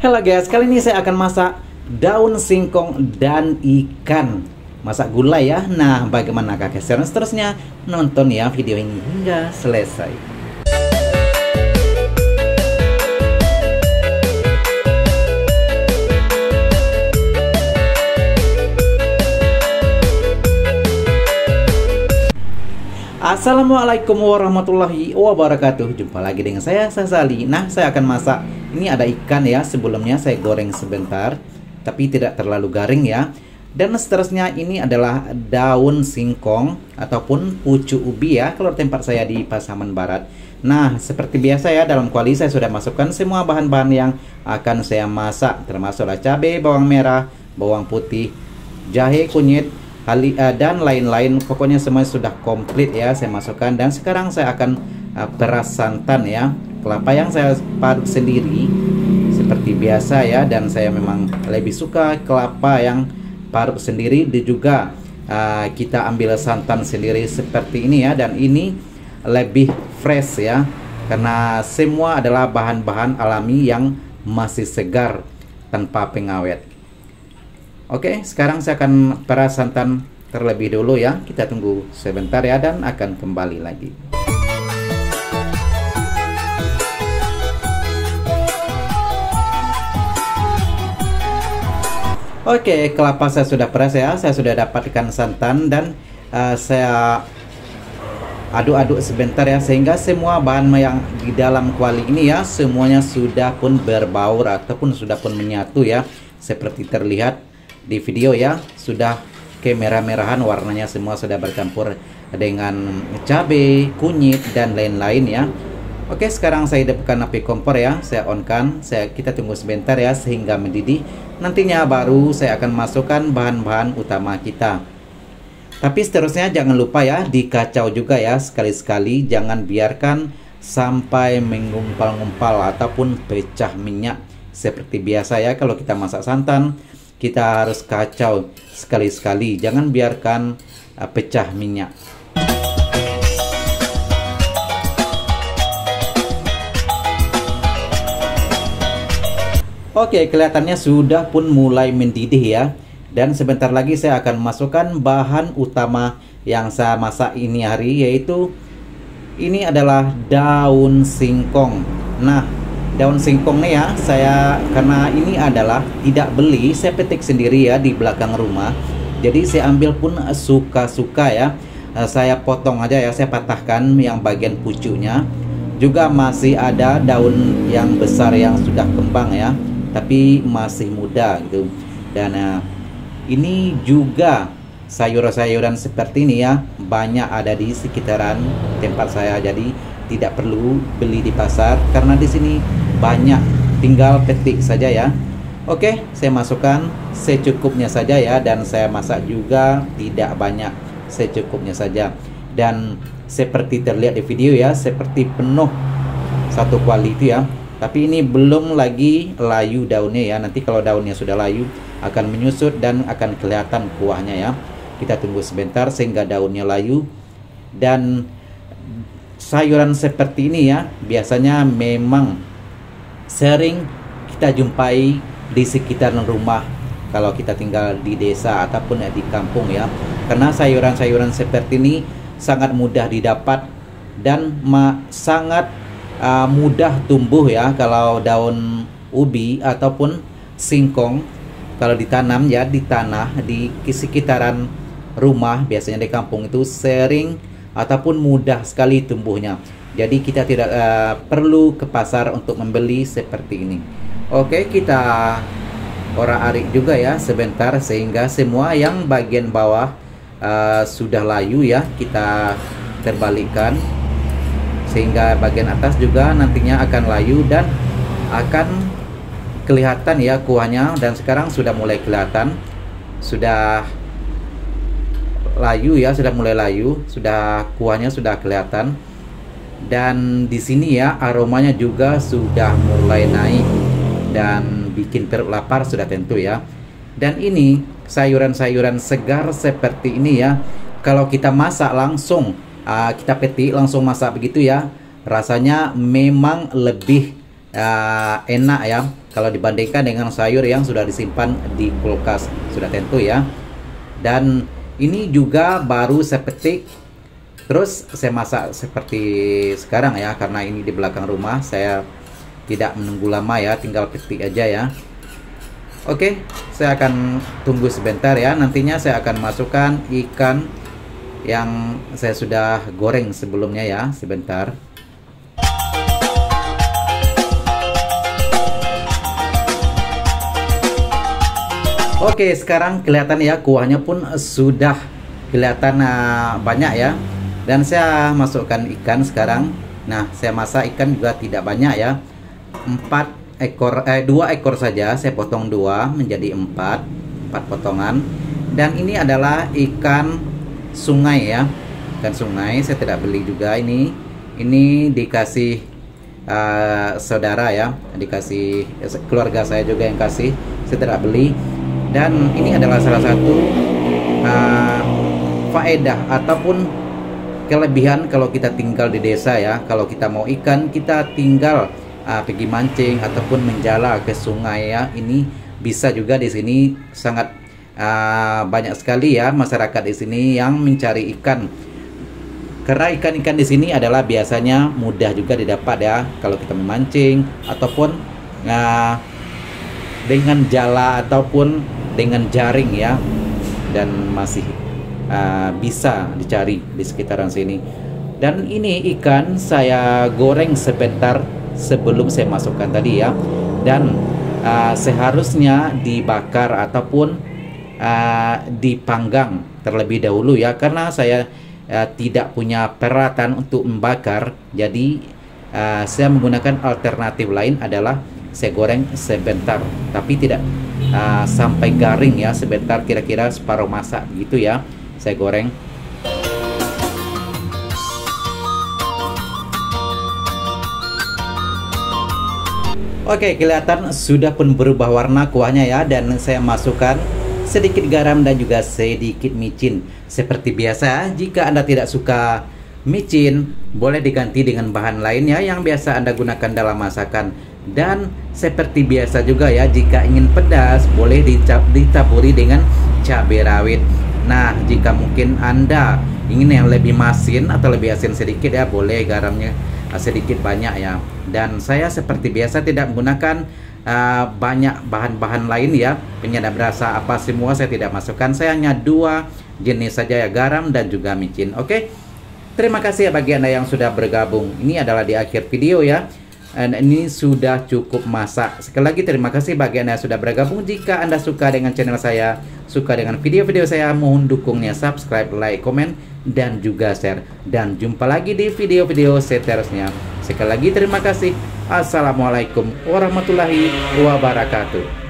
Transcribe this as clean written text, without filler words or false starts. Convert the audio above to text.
Halo guys, kali ini saya akan masak daun singkong dan ikan. Masak gulai ya. Nah, bagaimana kakek seterusnya? Nonton ya video ini hingga selesai. Assalamualaikum warahmatullahi wabarakatuh. Jumpa lagi dengan saya Sazali. Nah, saya akan masak. Ini ada ikan ya. Sebelumnya saya goreng sebentar, tapi tidak terlalu garing ya. Dan seterusnya ini adalah daun singkong ataupun pucuk ubi ya, kalau tempat saya di Pasaman Barat. Nah, seperti biasa ya, dalam kuali saya sudah masukkan semua bahan-bahan yang akan saya masak, termasuklah cabai, bawang merah, bawang putih, jahe, kunyit, dan lain-lain. Pokoknya semua sudah komplit ya saya masukkan. Dan sekarang saya akan peras santan ya. Kelapa yang saya parut sendiri seperti biasa ya, dan saya memang lebih suka kelapa yang parut sendiri. Dan juga kita ambil santan sendiri seperti ini ya, dan ini lebih fresh ya, karena semua adalah bahan-bahan alami yang masih segar tanpa pengawet. Oke, sekarang saya akan peras santan terlebih dulu ya. Kita tunggu sebentar ya, dan akan kembali lagi. Oke, kelapa saya sudah peras ya. Saya sudah dapatkan santan dan saya aduk-aduk sebentar ya, sehingga semua bahan yang di dalam kuali ini ya semuanya sudah pun berbaur ataupun sudah pun menyatu ya, seperti terlihat di video ya. Sudah kemerah-merahan warnanya, semua sudah bercampur dengan cabai, kunyit dan lain-lain ya. Oke, sekarang saya hidupkan api kompor ya. Saya on-kan. Kita tunggu sebentar ya sehingga mendidih. Nantinya baru saya akan masukkan bahan-bahan utama kita. Tapi seterusnya jangan lupa ya, dikacau juga ya sekali-sekali. Jangan biarkan sampai mengumpal-ngumpal ataupun pecah minyak. Seperti biasa ya, kalau kita masak santan, kita harus kacau sekali-sekali. Jangan biarkan pecah minyak. Oke, kelihatannya sudah pun mulai mendidih ya. Dan sebentar lagi saya akan masukkan bahan utama yang saya masak ini hari, yaitu ini adalah daun singkong. Nah, daun singkong nih ya, karena ini adalah tidak beli, saya petik sendiri ya di belakang rumah. Jadi saya ambil pun suka-suka ya. Saya potong aja ya, saya patahkan yang bagian pucuknya. Juga masih ada daun yang besar yang sudah kembang ya, tapi masih muda gitu. Dan ini juga sayur-sayuran seperti ini ya, banyak ada di sekitaran tempat saya. Jadi tidak perlu beli di pasar, karena di sini banyak, tinggal petik saja ya. Oke, saya masukkan secukupnya saja ya, dan saya masak juga tidak banyak, secukupnya saja. Dan seperti terlihat di video ya, seperti penuh satu kuali itu ya. Tapi ini belum lagi layu daunnya ya. Nanti kalau daunnya sudah layu akan menyusut dan akan kelihatan kuahnya ya. Kita tunggu sebentar sehingga daunnya layu. Dan sayuran seperti ini ya, biasanya memang sering kita jumpai di sekitaran rumah kalau kita tinggal di desa ataupun di kampung ya. Karena sayuran-sayuran seperti ini sangat mudah didapat dan sangat mudah tumbuh ya. Kalau daun ubi ataupun singkong, kalau ditanam ya di tanah di sekitaran rumah, biasanya di kampung itu sering ataupun mudah sekali tumbuhnya. Jadi kita tidak perlu ke pasar untuk membeli seperti ini. Oke, kita orak-arik juga ya sebentar sehingga semua yang bagian bawah sudah layu ya. Kita terbalikkan sehingga bagian atas juga nantinya akan layu dan akan kelihatan ya kuahnya. Dan sekarang sudah mulai kelihatan, sudah layu ya, sudah mulai layu, sudah kuahnya sudah kelihatan. Dan di sini ya aromanya juga sudah mulai naik dan bikin perut lapar sudah tentu ya. Dan ini sayuran-sayuran segar seperti ini ya, kalau kita masak langsung, kita petik langsung masak begitu ya, rasanya memang lebih enak ya kalau dibandingkan dengan sayur yang sudah disimpan di kulkas, sudah tentu ya. Dan ini juga baru saya petik, terus saya masak seperti sekarang ya, karena ini di belakang rumah, saya tidak menunggu lama ya, tinggal petik aja ya. Oke, saya akan tunggu sebentar ya. Nantinya saya akan masukkan ikan yang saya sudah goreng sebelumnya ya, sebentar. Oke, sekarang kelihatan ya, kuahnya pun sudah kelihatan banyak ya. Dan saya masukkan ikan sekarang. Nah, saya masak ikan juga tidak banyak ya. 2 ekor saja, saya potong 2 menjadi 4 potongan. Dan ini adalah ikan sungai ya. Ikan sungai, saya tidak beli juga ini. Ini dikasih saudara ya, dikasih keluarga saya juga yang kasih. Saya tidak beli. Dan ini adalah salah satu faedah ataupun kelebihan kalau kita tinggal di desa ya. Kalau kita mau ikan, kita tinggal pergi mancing ataupun menjala ke sungai ya. Ini bisa juga di sini sangat banyak sekali ya masyarakat di sini yang mencari ikan. Karena ikan-ikan di sini adalah biasanya mudah juga didapat ya kalau kita memancing ataupun dengan jala ataupun dengan jaring ya, dan masih bisa dicari di sekitaran sini. Dan ini ikan saya goreng sebentar sebelum saya masukkan tadi ya, dan seharusnya dibakar ataupun dipanggang terlebih dahulu ya, karena saya tidak punya peralatan untuk membakar. Jadi saya menggunakan alternatif lain adalah saya goreng sebentar, tapi tidak sampai garing ya, sebentar, kira-kira separuh masak gitu ya saya goreng. Oke, kelihatan sudah pun berubah warna kuahnya ya, dan saya masukkan sedikit garam dan juga sedikit micin. Seperti biasa, jika Anda tidak suka micin, boleh diganti dengan bahan lainnya yang biasa Anda gunakan dalam masakan. Dan seperti biasa juga ya, jika ingin pedas boleh ditaburi dengan cabai rawit. Nah, jika mungkin Anda ingin yang lebih masin atau lebih asin sedikit ya, boleh garamnya sedikit banyak ya. Dan saya seperti biasa tidak menggunakan banyak bahan-bahan lain ya, penyedap rasa apa semua saya tidak masukkan. Saya hanya 2 jenis saja ya, garam dan juga micin. Oke, terima kasih ya bagi Anda yang sudah bergabung. Ini adalah di akhir video ya, dan ini sudah cukup masak. Sekali lagi terima kasih bagi Anda yang sudah bergabung. Jika Anda suka dengan channel saya, suka dengan video-video saya, mohon dukungnya, subscribe, like, komen, dan juga share. Dan jumpa lagi di video-video seterusnya. Sekali lagi terima kasih. Assalamualaikum warahmatullahi wabarakatuh.